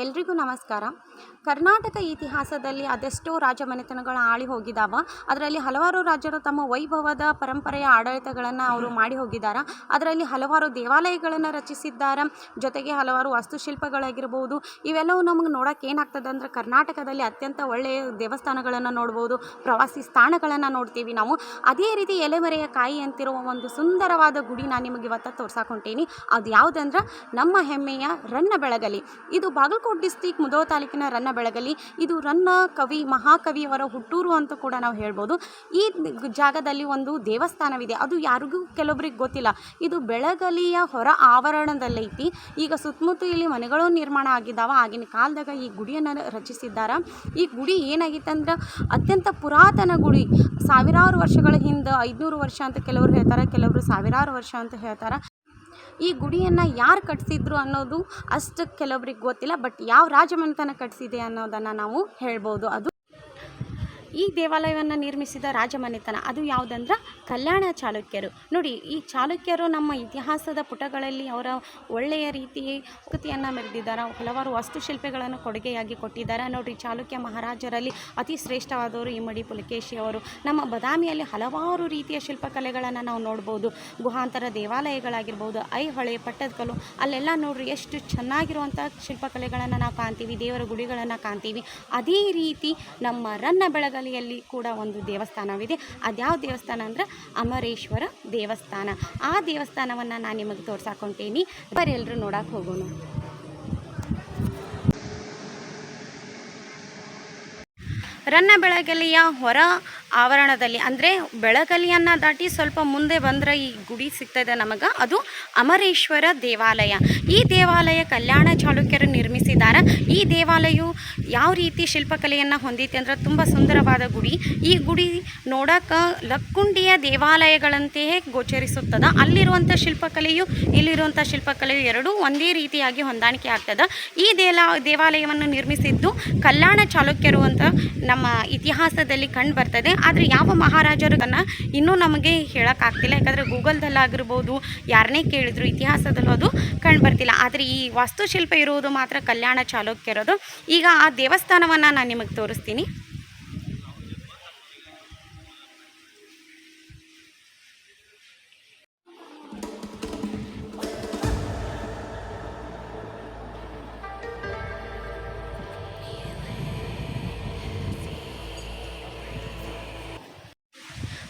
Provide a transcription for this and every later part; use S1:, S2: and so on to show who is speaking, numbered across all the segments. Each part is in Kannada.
S1: ಎಲ್ರಿಗೂ ನಮಸ್ಕಾರ. ಕರ್ನಾಟಕ ಇತಿಹಾಸದಲ್ಲಿ ಅದೆಷ್ಟೋ ರಾಜಮನೆತನಗಳು ಆಳಿ ಹೋಗಿದ್ದಾವ. ಅದರಲ್ಲಿ ಹಲವಾರು ರಾಜರು ತಮ್ಮ ವೈಭವದ ಪರಂಪರೆಯ ಆಡಳಿತಗಳನ್ನು ಅವರು ಮಾಡಿ ಹೋಗಿದ್ದಾರೆ. ಅದರಲ್ಲಿ ಹಲವಾರು ದೇವಾಲಯಗಳನ್ನು ರಚಿಸಿದ್ದಾರೆ. ಜೊತೆಗೆ ಹಲವಾರು ವಾಸ್ತುಶಿಲ್ಪಗಳಾಗಿರ್ಬೋದು, ಇವೆಲ್ಲವೂ ನಮಗೆ ನೋಡೋಕೆ ಏನಾಗ್ತದೆ ಅಂದರೆ ಕರ್ನಾಟಕದಲ್ಲಿ ಅತ್ಯಂತ ಒಳ್ಳೆಯ ದೇವಸ್ಥಾನಗಳನ್ನು ನೋಡ್ಬೋದು, ಪ್ರವಾಸಿ ಸ್ಥಾನಗಳನ್ನು ನೋಡ್ತೀವಿ ನಾವು. ಅದೇ ರೀತಿ ಎಲೆಮರೆಯ ಕಾಯಿ ಅಂತಿರುವ ಒಂದು ಸುಂದರವಾದ ಗುಡಿ ನಾನು ನಿಮಗೆ ಇವತ್ತು ತೋರ್ಸಾಕೊಂಟೀನಿ. ಅದು ಯಾವುದಂದ್ರೆ ನಮ್ಮ ಹೆಮ್ಮೆಯ ರನ್ನಬೆಳಗಲಿ. ಇದು ಬಾಗಲಕೋಟೆ ಡಿಸ್ಟಿಕ್ ಮುಧೋಳ ತಾಲೂಕಿನ ರನ್ನಬೆಳಗಲಿ. ಇದು ರನ್ನ ಕವಿ ಮಹಾಕವಿಯವರ ಹುಟ್ಟೂರು ಅಂತ ಕೂಡ ನಾವು ಹೇಳ್ಬೋದು. ಈ ಜಾಗದಲ್ಲಿ ಒಂದು ದೇವಸ್ಥಾನವಿದೆ. ಅದು ಯಾರಿಗೂ ಕೆಲವೊಬ್ರಿಗೆ ಗೊತ್ತಿಲ್ಲ. ಇದು ಬೆಳಗಲಿಯ ಹೊರ ಆವರಣದಲ್ಲೈತಿ. ಈಗ ಸುತ್ತಮುತ್ತ ಇಲ್ಲಿ ಮನೆಗಳು ನಿರ್ಮಾಣ ಆಗಿದ್ದಾವೆ. ಆಗಿನ ಕಾಲದಾಗ ಈ ಗುಡಿಯನ್ನು ರಚಿಸಿದ್ದಾರೆ. ಈ ಗುಡಿ ಏನಾಗಿತ್ತಂದ್ರೆ ಅತ್ಯಂತ ಪುರಾತನ ಗುಡಿ. ಸಾವಿರಾರು ವರ್ಷಗಳ ಹಿಂದೆ 500 ವರ್ಷ ಅಂತ ಕೆಲವರು ಹೇಳ್ತಾರೆ, ಕೆಲವರು ಸಾವಿರಾರು ವರ್ಷ ಅಂತ ಹೇಳ್ತಾರೆ. ಈ ಗುಡಿಯನ್ನು ಯಾರು ಕಟ್ಟಿಸಿದ್ರು ಅನ್ನೋದು ಅಷ್ಟು ಕೆಲವರಿಗೆ ಗೊತ್ತಿಲ್ಲ. ಬಟ್ ಯಾವ ರಾಜಮನೆತನ ಕಟ್ಟಿಸಿದೆ ಅನ್ನೋದನ್ನು ನಾವು ಹೇಳ್ಬೋದು. ಅದು ಈ ದೇವಾಲಯವನ್ನು ನಿರ್ಮಿಸಿದ ರಾಜಮನೆತನ ಅದು ಯಾವುದಂದ್ರೆ ಕಲ್ಯಾಣ ಚಾಲುಕ್ಯರು. ನೋಡಿ, ಈ ಚಾಲುಕ್ಯರು ನಮ್ಮ ಇತಿಹಾಸದ ಪುಟಗಳಲ್ಲಿ ಅವರ ಒಳ್ಳೆಯ ರೀತಿ ಕೃತಿಯನ್ನು ಮೆರೆದಿದ್ದಾರೆ. ಹಲವಾರು ವಾಸ್ತುಶಿಲ್ಪಗಳನ್ನು ಕೊಡುಗೆಯಾಗಿ ಕೊಟ್ಟಿದ್ದಾರೆ. ನೋಡಿರಿ, ಚಾಲುಕ್ಯ ಮಹಾರಾಜರಲ್ಲಿ ಅತಿ ಶ್ರೇಷ್ಠವಾದವರು ಇಮ್ಮಡಿ ಪುಲಕೇಶಿ ಅವರು. ನಮ್ಮ ಬದಾಮಿಯಲ್ಲಿ ಹಲವಾರು ರೀತಿಯ ಶಿಲ್ಪಕಲೆಗಳನ್ನು ನಾವು ನೋಡ್ಬೋದು. ಗುಹಾಂತರ ದೇವಾಲಯಗಳಾಗಿರ್ಬೋದು, ಐಹೊಳೆ, ಪಟ್ಟದಕಲ್ಲು, ಅಲ್ಲೆಲ್ಲ ನೋಡ್ರಿ ಎಷ್ಟು ಚೆನ್ನಾಗಿರುವಂಥ ಶಿಲ್ಪಕಲೆಗಳನ್ನು ನಾವು ಕಾಣ್ತೀವಿ, ದೇವರ ಗುಡಿಗಳನ್ನು ಕಾಣ್ತೀವಿ. ಅದೇ ರೀತಿ ನಮ್ಮ ರನ್ನಬೆಳಗಲಿಯಲ್ಲಿ ಕೂಡ ಒಂದು ದೇವಸ್ಥಾನವಿದೆ. ಅದ್ಯಾವ ದೇವಸ್ಥಾನ ಅಂದ್ರೆ ಅಮರೇಶ್ವರ ದೇವಸ್ಥಾನ. ಆ ದೇವಸ್ಥಾನವನ್ನು ನಾನು ನಿಮಗೆ ತೋರ್ಸಾಕೊಂಟೇನಿ. ಬರೀ ಎಲ್ಲರೂ ನೋಡಕ್ಕೆ ಹೋಗೋಣ. ರನ್ನಬೆಳಗಲಿಯ ಹೊರ ಆವರಣದಲ್ಲಿ ಅಂದರೆ ಬೆಳಗಲಿಯನ್ನು ದಾಟಿ ಸ್ವಲ್ಪ ಮುಂದೆ ಬಂದರೆ ಈ ಗುಡಿ ಸಿಗ್ತದೆ ನಮಗೆ. ಅದು ಅಮರೇಶ್ವರ ದೇವಾಲಯ. ಈ ದೇವಾಲಯ ಕಲ್ಯಾಣ ಚಾಲುಕ್ಯರು ನಿರ್ಮಿಸಿದ್ದಾರೆ. ಈ ದೇವಾಲಯವು ಯಾವ ರೀತಿ ಶಿಲ್ಪಕಲೆಯನ್ನು ಹೊಂದಿದೆ ಅಂದರೆ ತುಂಬ ಸುಂದರವಾದ ಗುಡಿ. ಈ ಗುಡಿ ನೋಡೋಕೆ ಲಕ್ಕುಂಡಿಯ ದೇವಾಲಯಗಳಂತೆಯೇ ಗೋಚರಿಸುತ್ತದೆ. ಅಲ್ಲಿರುವಂಥ ಶಿಲ್ಪಕಲೆಯು ಇಲ್ಲಿರುವಂಥ ಶಿಲ್ಪಕಲೆಯು ಎರಡೂ ಒಂದೇ ರೀತಿಯಾಗಿ ಹೊಂದಾಣಿಕೆ ಆಗ್ತದೆ. ಈ ದೇವಾಲಯವನ್ನು ನಿರ್ಮಿಸಿದ್ದು ಕಲ್ಯಾಣ ಚಾಲುಕ್ಯರು ಅಂತ ನಮ್ಮ ಇತಿಹಾಸದಲ್ಲಿ ಕಂಡು ಬರ್ತದೆ. ಆದರೆ ಯಾವ ಮಹಾರಾಜರು ಇನ್ನೂ ನಮಗೆ ಹೇಳೋಕ್ಕಾಗ್ತಿಲ್ಲ. ಯಾಕಂದರೆ ಗೂಗಲ್ದಲ್ಲಾಗಿರ್ಬೋದು, ಯಾರನ್ನೇ ಕೇಳಿದ್ರು ಇತಿಹಾಸದಲ್ಲೂ ಅದು ಕಂಡು ಬರ್ತಿಲ್ಲ. ಆದರೆ ಈ ವಾಸ್ತುಶಿಲ್ಪ ಇರುವುದು ಮಾತ್ರ ಕಲ್ಯಾಣ ಚಾಲುಕ್ಯರದು. ಈಗ ಆ ದೇವಸ್ಥಾನವನ್ನು ನಾನು ನಿಮಗೆ ತೋರಿಸ್ತೀನಿ.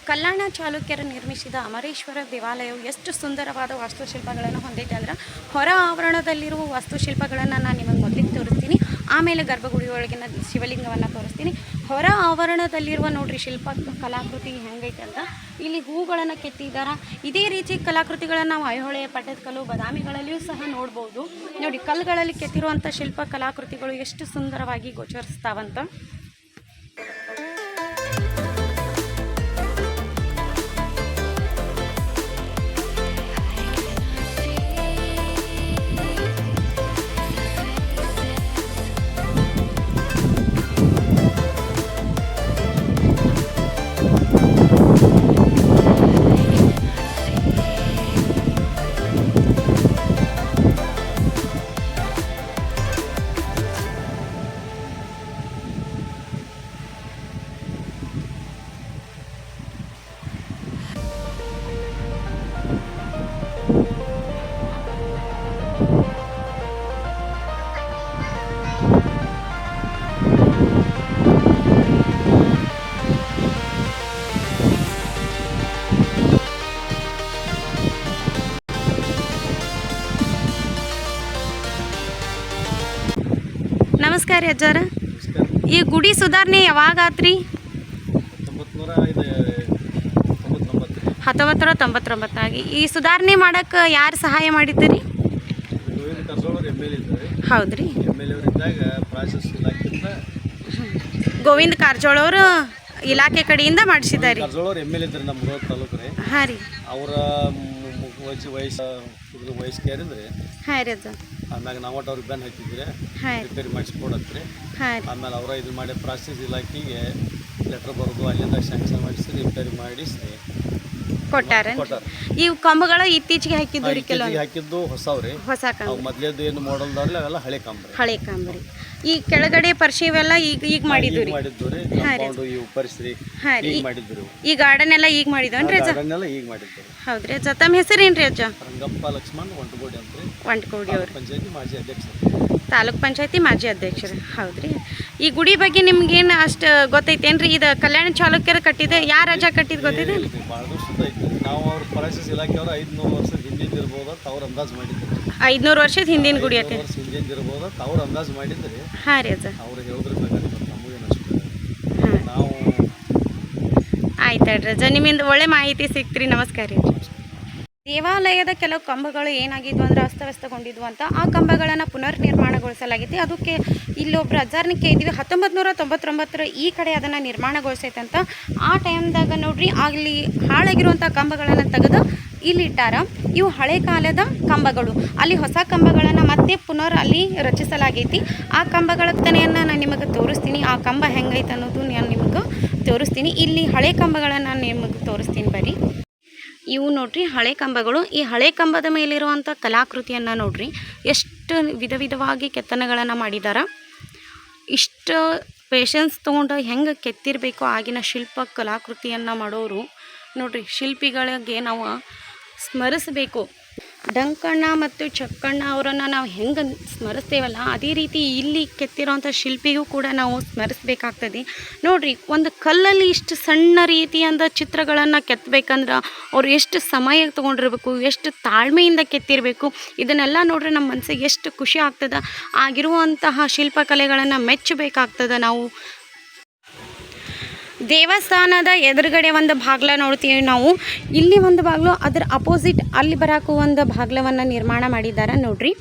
S1: ಕಲ್ಯಾಣ ಚಾಲುಕ್ಯರು ನಿರ್ಮಿಸಿದ ಅಮರೇಶ್ವರ ದೇವಾಲಯವು ಎಷ್ಟು ಸುಂದರವಾದ ವಾಸ್ತುಶಿಲ್ಪಗಳನ್ನು ಹೊಂದಿದೆ ಅಂದರೆ ಹೊರ ಆವರಣದಲ್ಲಿರುವ ವಾಸ್ತುಶಿಲ್ಪಗಳನ್ನು ನಾನು ನಿಮಗೆ ಮೊದಲಿಗೆ ತೋರಿಸ್ತೀನಿ. ಆಮೇಲೆ ಗರ್ಭಗುಡಿ ಒಳಗಿನ ಶಿವಲಿಂಗವನ್ನು ತೋರಿಸ್ತೀನಿ. ಹೊರ ಆವರಣದಲ್ಲಿರುವ ನೋಡ್ರಿ ಶಿಲ್ಪ ಕಲಾಕೃತಿ ಹೆಂಗೈತೆ ಅಂತ ಇಲ್ಲಿ ಹೂಗಳನ್ನು ಕೆತ್ತಿದ್ದಾರೆ. ಇದೇ ರೀತಿ ಕಲಾಕೃತಿಗಳನ್ನು ನಾವು ಐಹೊಳೆ, ಪಟ್ಟದಕಲ್ಲು, ಬದಾಮಿಗಳಲ್ಲಿಯೂ ಸಹ ನೋಡ್ಬೋದು. ನೋಡಿ, ಕಲ್ಲುಗಳಲ್ಲಿ ಕೆತ್ತಿರುವಂಥ ಶಿಲ್ಪ ಕಲಾಕೃತಿಗಳು ಎಷ್ಟು ಸುಂದರವಾಗಿ ಗೋಚರಿಸ್ತಾವಂತ. ನಮಸ್ಕಾರ ಅಜ್ಜಾರ. ಈ ಗುಡಿ ಸುಧಾರಣೆ ಯಾವಾಗ ಆತ್ರಿ? 1999 ಆಗಿ. ಈ ಸುಧಾರಣೆ ಮಾಡಕ್ಕೆ ಯಾರು ಸಹಾಯ ಮಾಡಿದ್ದೀರಿ? ಹೌದ್ರಿ, ಗೋವಿಂದ ಕಾರಜೋಳ ಅವರು ಇಲಾಖೆ ಕಡೆಯಿಂದ ಮಾಡಿಸಿದ್ದಾರೆ. ಹಾಂ ರೀ,
S2: ಅವರ ವಯಸ್ಕೇರಿದ್ರೆ
S1: ಹಾಂ ರೀ ಅಜ್ಜ.
S2: ಆಮ್ಯಾಗ ನಾವು ಒಟ್ಟು ಅವ್ರಿಗೆ ಬೆನ್ನು ಹಾಕಿದ್ರೆ ರಿಪೇರಿ ಮಾಡಿಸ್ಕೊಡತ್ರಿ. ಆಮೇಲೆ ಅವರ ಇದು ಮಾಡಿ ಪ್ರಾಸೆಸ್ ಇಲಾಖೆಗೆ ಲೆಟ್ರ್ ಬರೋದು, ಅಲ್ಲಿಂದ ಸ್ಯಾಂಕ್ಷನ್ ಮಾಡಿಸಿ ರಿಪೇರಿ ಮಾಡಿಸಿ
S1: ಕೊಟ್ಟಾರ. ಇವು ಕಂಬಗಳ ಇತ್ತೀಚೆಗೆ ಹಾಕಿದ್ದು ರೀ ಕೆಲವು
S2: ಹಾಕಿದ್ದು ಹೊಸವ್ರಿ.
S1: ಹೊಸ ಕಂಬ
S2: ಮೊದ್ಲೇದು ಏನು ಮಾಡಲ್ದಾರ್ಲಿ ಅವೆಲ್ಲ ಹಳೆ ಕಂಬ್ರಿ.
S1: ಹಳೆ ಕಂಬರಿ. ಈ ಕೆಳಗಡೆ ಪರಿಶಿ ಇವೆಲ್ಲ ಈಗ ಮಾಡಿದ್ದು ರೀ.
S2: ಕಾಂಪೌಂಡ್ ಇವು ಪರಿಸರಿ ಈಗ ಮಾಡಿದ್ರು.
S1: ಈ ಗಾರ್ಡನ್ ಎಲ್ಲ ಈಗ ಮಾಡಿದವನ್ರಿ ಅಜ್ಜ?
S2: ಗಾರ್ಡನ್ ಈಗ ಮಾಡಿದ್ರು.
S1: ಹೌದ್ರಿ ಅಜ್ಜ. ತಮ್ಮ ಹೆಸರೇನ್ರಿ ಅಜ್ಜ?
S2: ರಂಗಪ್ಪ ಲಕ್ಷ್ಮಣ್ ಒಂಟಗೋಡಿ ಅಂತ್ರಿ.
S1: ಒಂಟಗೋಡಿ ಅವರು
S2: ಪಂಚಾಯತಿ ಮಾಜಿ ಅಧ್ಯಕ್ಷರು.
S1: ತಾಲೂಕ್ ಪಂಚಾಯತಿ ಮಾಜಿ ಅಧ್ಯಕ್ಷರು. ಹೌದ್ರಿ. ಈ ಗುಡಿ ಬಗ್ಗೆ ನಿಮ್ಗೇನು ಅಷ್ಟು ಗೊತ್ತೈತೇನ್ರಿ? ಇದು ಕಲ್ಯಾಣ ಚಾಲುಕ್ಯರು ಕಟ್ಟಿದೆ, ಯಾರ ರಾಜ ಕಟ್ಟಿದ್ ಗೊತ್ತಿದೆ?
S2: ಭಾಳ ವರ್ಷದ ಐತಿ. ನಾವು ಅವ್ರ ಫಾರೆಸ್ಟ್ ಇಲಾಖೆಯವರು 500 ವರ್ಷದ ಹಿಂದಿನ ಇರ್ಬೋದು ಅಂತ ಅವ್ರು ಅಂದಾಜು ಮಾಡಿದ್ರು.
S1: 500 ವರ್ಷದ ಹಿಂದಿನ ಗುಡಿ ಐತೆ.
S2: ಹಿಂದಿನ ಇರ್ಬೋದು ಅಂತ ಅವ್ರು ಅಂದಾಜು ಮಾಡಿದ್ರಿ.
S1: ಹಾಂ ರೀ ಅಜ್ಜ.
S2: ಅವ್ರು ಹೇಳಿದ್ರ ಪ್ರಕಾರ ನಮಗೇನಷ್ಟು ನಾವು
S1: ಆಯ್ತು ಹೇಳ್ರಿ ಅಜ್ಜ. ನಿಮ್ಮಿಂದ ಒಳ್ಳೆ ಮಾಹಿತಿ ಸಿಕ್ತ್ರಿ. ನಮಸ್ಕಾರ ರೀ. ದೇವಾಲಯದ ಕೆಲವು ಕಂಬಗಳು ಏನಾಗಿದ್ವು ಅಂದ್ರೆ ಅಸ್ತವ್ಯಸ್ತಗೊಂಡಿದ್ವು ಅಂತ ಆ ಕಂಬಗಳನ್ನು ಪುನರ್ ನಿರ್ಮಾಣಗೊಳಿಸಲಾಗಿದೆ. ಅದಕ್ಕೆ ಇಲ್ಲೊಬ್ರು ಅಜ್ಜಾರನ್ನ ಕೇಳಿದ್ವಿ 1999 ಈ ಕಡೆ ಅದನ್ನು ನಿರ್ಮಾಣಗೊಳಿಸೈತಂತ. ಆ ಟೈಮ್ದಾಗ ನೋಡ್ರಿ ಅಲ್ಲಿ ಹಾಳಾಗಿರುವಂಥ ಕಂಬಗಳನ್ನು ತೆಗೆದು ಇಲ್ಲಿಟ್ಟಾರ. ಇವು ಹಳೆ ಕಾಲದ ಕಂಬಗಳು. ಅಲ್ಲಿ ಹೊಸ ಕಂಬಗಳನ್ನು ಮತ್ತೆ ಪುನರ್ ಅಲ್ಲಿ ರಚಿಸಲಾಗೈತಿ. ಆ ಕಂಬಗಳ ತನೆಯನ್ನು ನಾನು ನಿಮಗೆ ತೋರಿಸ್ತೀನಿ. ಆ ಕಂಬ ಹೆಂಗೈತೆ ಅನ್ನೋದು ನಾನು ನಿಮಗೆ ತೋರಿಸ್ತೀನಿ. ಇಲ್ಲಿ ಹಳೆ ಕಂಬಗಳನ್ನು ನಾನು ನಿಮಗೆ ತೋರಿಸ್ತೀನಿ ಬರ್ರಿ. ಇವು ನೋಡ್ರಿ ಹಳೆ ಕಂಬಗಳು. ಈ ಹಳೆ ಕಂಬದ ಮೇಲಿರುವಂಥ ಕಲಾಕೃತಿಯನ್ನು ನೋಡ್ರಿ, ಎಷ್ಟು ವಿಧವಾಗಿ ಕೆತ್ತನೆಗಳನ್ನು ಮಾಡಿದಾರ. ಇಷ್ಟು ಪೇಷನ್ಸ್ ತೊಗೊಂಡು ಹೆಂಗೆ ಕೆತ್ತಿರಬೇಕು ಆಗಿನ ಶಿಲ್ಪ ಕಲಾಕೃತಿಯನ್ನು ಮಾಡೋರು ನೋಡ್ರಿ. ಶಿಲ್ಪಿಗಳಿಗೆ ನಾವು ಸ್ಮರಿಸಬೇಕು. ಡಂಕಣ್ಣ ಮತ್ತು ಚಕ್ಕಣ್ಣ ಅವರನ್ನು ನಾವು ಹೆಂಗೆ ಸ್ಮರಿಸ್ತೇವಲ್ಲ ಅದೇ ರೀತಿ ಇಲ್ಲಿ ಕೆತ್ತಿರೋಂಥ ಶಿಲ್ಪಿಗೂ ಕೂಡ ನಾವು ಸ್ಮರಿಸಬೇಕಾಗ್ತದೆ. ನೋಡಿರಿ, ಒಂದು ಕಲ್ಲಲ್ಲಿ ಇಷ್ಟು ಸಣ್ಣ ರೀತಿಯಿಂದ ಚಿತ್ರಗಳನ್ನು ಕೆತ್ತಬೇಕಂದ್ರೆ ಅವ್ರು ಎಷ್ಟು ಸಮಯ ತೊಗೊಂಡಿರ್ಬೇಕು, ಎಷ್ಟು ತಾಳ್ಮೆಯಿಂದ ಕೆತ್ತಿರಬೇಕು. ಇದನ್ನೆಲ್ಲ ನೋಡ್ರಿ ನಮ್ಮ ಮನಸ್ಸಿಗೆ ಎಷ್ಟು ಖುಷಿ ಆಗ್ತದೆ. ಆಗಿರುವಂತಹ ಶಿಲ್ಪಕಲೆಗಳನ್ನು ಮೆಚ್ಚಬೇಕಾಗ್ತದೆ ನಾವು. ದೇವಸ್ಥಾನದ ಎದುರುಗಡೆ ಒಂದು ಬಾಗ್ಲ ನೋಡ್ತೀವಿ ನಾವು. ಇಲ್ಲಿ ಒಂದು ಬಾಗಿಲು, ಅದರ ಅಪೋಸಿಟ್ ಅಲ್ಲಿ ಬರೋಕ್ಕೂ ಒಂದು ಬಾಗ್ಲವನ್ನು ನಿರ್ಮಾಣ ಮಾಡಿದ್ದಾರೆ ನೋಡ್ರಿ.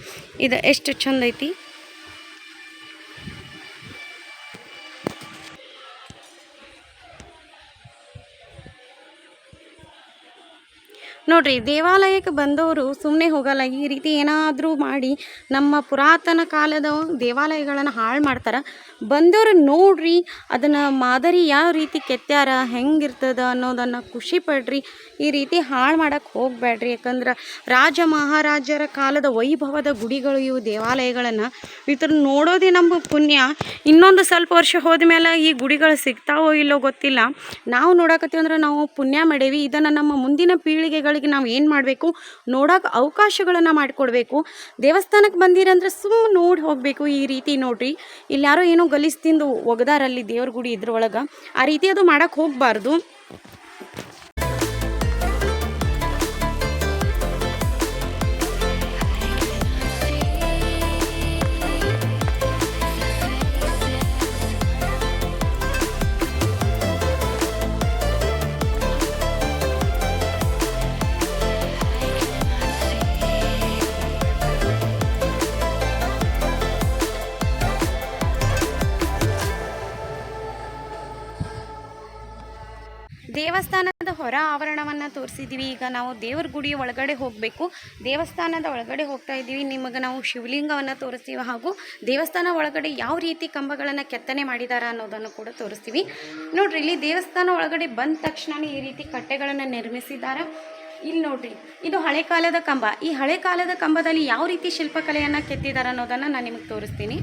S1: ಇದು ಎಷ್ಟು ಚಂದ ಐತಿ. ನೋಡ್ರಿ, ದೇವಾಲಯಕ್ಕೆ ಬಂದವರು ಸುಮ್ಮನೆ ಹೋಗಲ್ಲ. ಈ ರೀತಿ ಏನಾದರೂ ಮಾಡಿ ನಮ್ಮ ಪುರಾತನ ಕಾಲದ ದೇವಾಲಯಗಳನ್ನು ಹಾಳು ಮಾಡ್ತಾರೆ. ಬಂದವರು ನೋಡ್ರಿ ಅದನ್ನು ಮಾದರಿ ಯಾವ ರೀತಿ ಕೆತ್ಯಾರ, ಹೆಂಗಿರ್ತದ ಅನ್ನೋದನ್ನು ಖುಷಿ ಪಡ್ರಿ. ಈ ರೀತಿ ಹಾಳು ಮಾಡೋಕ್ಕೆ ಹೋಗಬೇಡ್ರಿ. ಯಾಕಂದ್ರೆ ರಾಜ ಮಹಾರಾಜರ ಕಾಲದ ವೈಭವದ ಗುಡಿಗಳು ಇವು ದೇವಾಲಯಗಳನ್ನು. ಇದನ್ನು ನೋಡೋದೇ ನಮ್ಮ ಪುಣ್ಯ. ಇನ್ನೊಂದು ಸ್ವಲ್ಪ ವರ್ಷ ಹೋದ್ಮೇಲೆ ಈ ಗುಡಿಗಳು ಸಿಗ್ತಾವೋ ಇಲ್ಲೋ ಗೊತ್ತಿಲ್ಲ. ನಾವು ನೋಡಕತ್ತೀವಿ ಅಂದ್ರೆ ನಾವು ಪುಣ್ಯ ಮಾಡೇವಿ. ಇದನ್ನು ನಮ್ಮ ಮುಂದಿನ ಪೀಳಿಗೆಗಳಿಗೆ ನಾವು ಏನು ಮಾಡಬೇಕು, ನೋಡೋಕೆ ಅವಕಾಶಗಳನ್ನು ಮಾಡಿಕೊಡ್ಬೇಕು. ದೇವಸ್ಥಾನಕ್ಕೆ ಬಂದಿರಂದ್ರೆ ಸುಮ್ಮನೆ ನೋಡಿ ಹೋಗಬೇಕು. ಈ ರೀತಿ ನೋಡ್ರಿ, ಇಲ್ಲಿ ಯಾರೋ ಏನೋ ಗಲೀಜು ತಿಂದು ಒಗದಾರಲ್ಲಿ ದೇವ್ರ ಗುಡಿ ಇದ್ರೊಳಗೆ. ಆ ರೀತಿ ಅದು ಮಾಡೋಕ್ಕೆ ಹೋಗಬಾರ್ದು. ದೇವಸ್ಥಾನದ ಹೊರ ಆವರಣವನ್ನು ತೋರಿಸಿದ್ದೀವಿ. ಈಗ ನಾವು ದೇವ್ರ ಗುಡಿ ಒಳಗಡೆ ಹೋಗಬೇಕು. ದೇವಸ್ಥಾನದ ಒಳಗಡೆ ಹೋಗ್ತಾ ಇದ್ದೀವಿ. ನಿಮಗೆ ನಾವು ಶಿವಲಿಂಗವನ್ನು ತೋರಿಸ್ತೀವಿ, ಹಾಗೂ ದೇವಸ್ಥಾನ ಒಳಗಡೆ ಯಾವ ರೀತಿ ಕಂಬಗಳನ್ನು ಕೆತ್ತನೆ ಮಾಡಿದ್ದಾರೆ ಅನ್ನೋದನ್ನು ಕೂಡ ತೋರಿಸ್ತೀವಿ. ನೋಡ್ರಿ, ಇಲ್ಲಿ ದೇವಸ್ಥಾನ ಒಳಗಡೆ ಬಂದ ತಕ್ಷಣವೇ ಈ ರೀತಿ ಕಟ್ಟೆಗಳನ್ನು ನಿರ್ಮಿಸಿದ್ದಾರೆ. ಇಲ್ಲಿ ನೋಡ್ರಿ, ಇದು ಹಳೆ ಕಾಲದ ಕಂಬ. ಈ ಹಳೆ ಕಾಲದ ಕಂಬದಲ್ಲಿ ಯಾವ ರೀತಿ ಶಿಲ್ಪಕಲೆಯನ್ನು ಕೆತ್ತಿದ್ದಾರೆ ಅನ್ನೋದನ್ನು ನಾನು ನಿಮಗೆ ತೋರಿಸ್ತೀನಿ.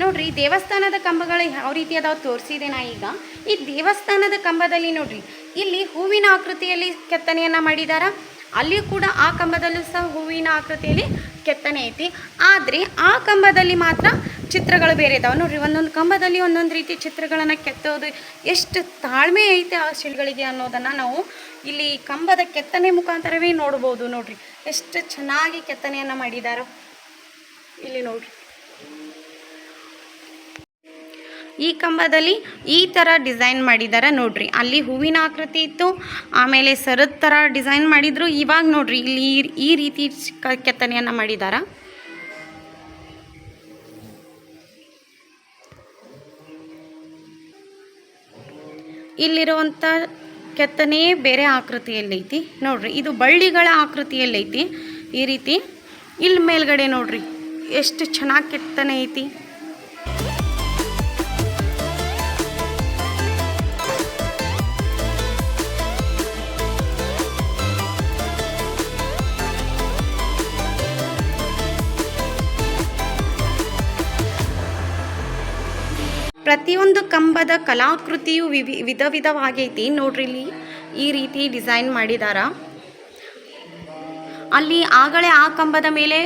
S1: ನೋಡ್ರಿ, ದೇವಸ್ಥಾನದ ಕಂಬಗಳು ಯಾವ ರೀತಿ ಅದಾವ ತೋರಿಸಿದೆ ನಾ ಈಗ. ಈ ದೇವಸ್ಥಾನದ ಕಂಬದಲ್ಲಿ ನೋಡ್ರಿ, ಇಲ್ಲಿ ಹೂವಿನ ಆಕೃತಿಯಲ್ಲಿ ಕೆತ್ತನೆಯನ್ನು ಮಾಡಿದಾರ. ಅಲ್ಲಿ ಕೂಡ ಆ ಕಂಬದಲ್ಲೂ ಸಹ ಹೂವಿನ ಆಕೃತಿಯಲ್ಲಿ ಕೆತ್ತನೆ ಐತಿ. ಆದರೆ ಆ ಕಂಬದಲ್ಲಿ ಮಾತ್ರ ಚಿತ್ರಗಳು ಬೇರೆ ಇದಾವೆ ನೋಡ್ರಿ. ಒಂದೊಂದು ಕಂಬದಲ್ಲಿ ಒಂದೊಂದು ರೀತಿ ಚಿತ್ರಗಳನ್ನು ಕೆತ್ತೋದು ಎಷ್ಟು ತಾಳ್ಮೆ ಐತೆ ಆ ಶಿಲ್ಗಳಿಗೆ ಅನ್ನೋದನ್ನು ನಾವು ಇಲ್ಲಿ ಕಂಬದ ಕೆತ್ತನೆ ಮುಖಾಂತರವೇ ನೋಡ್ಬೋದು. ನೋಡ್ರಿ, ಎಷ್ಟು ಚೆನ್ನಾಗಿ ಕೆತ್ತನೆಯನ್ನು ಮಾಡಿದಾರ ಇಲ್ಲಿ ನೋಡ್ರಿ. ಈ ಕಂಬದಲ್ಲಿ ಈ ಥರ ಡಿಸೈನ್ ಮಾಡಿದ್ದಾರೆ ನೋಡ್ರಿ. ಅಲ್ಲಿ ಹೂವಿನ ಆಕೃತಿ ಇತ್ತು, ಆಮೇಲೆ ಸರದ ಥರ ಡಿಸೈನ್ ಮಾಡಿದ್ರು. ಇವಾಗ ನೋಡ್ರಿ ಇಲ್ಲಿ ಈ ರೀತಿ ಕೆತ್ತನೆಯನ್ನು ಮಾಡಿದ್ದಾರೆ. ಇಲ್ಲಿರುವಂಥ ಕೆತ್ತನೆ ಬೇರೆ ಆಕೃತಿಯಲ್ಲೈತಿ ನೋಡ್ರಿ. ಇದು ಬಳ್ಳಿಗಳ ಆಕೃತಿಯಲ್ಲೈತಿ ಈ ರೀತಿ. ಇಲ್ಲಿ ಮೇಲ್ಗಡೆ ನೋಡ್ರಿ ಎಷ್ಟು ಚೆನ್ನಾಗಿ ಕೆತ್ತನೆ ಐತಿ. ಪ್ರತಿಯೊಂದು ಕಂಬದ ಕಲಾಕೃತಿಯು ವಿಧ ವಿಧವಾಗೈತಿ ನೋಡ್ರಿ. ಇಲ್ಲಿ ಈ ರೀತಿ ಡಿಸೈನ್ ಮಾಡಿದಾರ. ಅಲ್ಲಿ ಆಗಲೇ ಆ ಕಂಬದ ಮೇಲೆ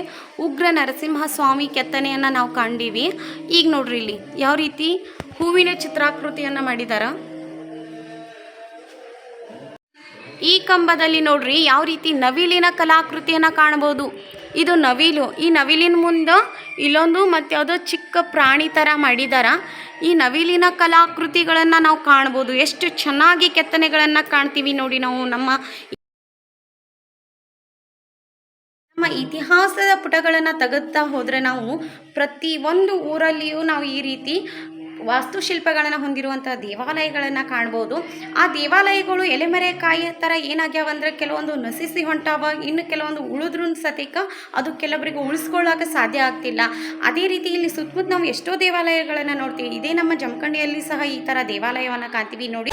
S1: ಉಗ್ರ ನರಸಿಂಹಸ್ವಾಮಿ ಕೆತ್ತನೆಯನ್ನು ನಾವು ಕಂಡೀವಿ. ಈಗ ನೋಡ್ರಿ ಇಲ್ಲಿ ಯಾವ ರೀತಿ ಹೂವಿನ ಚಿತ್ರಾಕೃತಿಯನ್ನು ಮಾಡಿದಾರ. ಈ ಕಂಬದಲ್ಲಿ ನೋಡ್ರಿ ಯಾವ ರೀತಿ ನವಿಲಿನ ಕಲಾಕೃತಿಯನ್ನು ಕಾಣ್ಬೋದು. ಇದು ನವಿಲು. ಈ ನವಿಲಿನ ಮುಂದೆ ಇಲ್ಲೊಂದು ಮತ್ತು ಯಾವುದೋ ಚಿಕ್ಕ ಪ್ರಾಣಿ ಥರ ಮಾಡಿದಾರ. ಈ ನವಿಲಿನ ಕಲಾಕೃತಿಗಳನ್ನು ನಾವು ಕಾಣ್ಬೋದು. ಎಷ್ಟು ಚೆನ್ನಾಗಿ ಕೆತ್ತನೆಗಳನ್ನು ಕಾಣ್ತೀವಿ ನೋಡಿ ನಾವು. ನಮ್ಮ ಇತಿಹಾಸದ ಪುಟಗಳನ್ನು ತೆಗೆದುತ್ತಾ ಹೋದರೆ ನಾವು ಪ್ರತಿಯೊಂದು ಊರಲ್ಲಿಯೂ ನಾವು ಈ ರೀತಿ ವಾಸ್ತುಶಿಲ್ಪಗಳನ್ನು ಹೊಂದಿರುವಂಥ ದೇವಾಲಯಗಳನ್ನು ಕಾಣ್ಬೋದು. ಆ ದೇವಾಲಯಗಳು ಎಲೆಮರೆಕಾಯಿ ಥರ ಏನಾಗ್ಯಾವಂದ್ರೆ ಕೆಲವೊಂದು ನಶಿಸಿ ಹೊಂಟಾವ, ಇನ್ನು ಕೆಲವೊಂದು ಉಳಿದ್ರೂ ಸತಿಕ ಅದು ಕೆಲವರಿಗೆ ಉಳಿಸ್ಕೊಳ್ಳೋಕೆ ಸಾಧ್ಯ ಆಗ್ತಿಲ್ಲ. ಅದೇ ರೀತಿ ಇಲ್ಲಿ ಸುತ್ತಮುತ್ತ ನಾವು ಎಷ್ಟೋ ದೇವಾಲಯಗಳನ್ನು ನೋಡ್ತೀವಿ. ಇದೇ ನಮ್ಮ ಜಮಖಂಡಿಯಲ್ಲಿ ಸಹ ಈ ಥರ ದೇವಾಲಯವನ್ನು ಕಾಣ್ತೀವಿ ನೋಡಿ.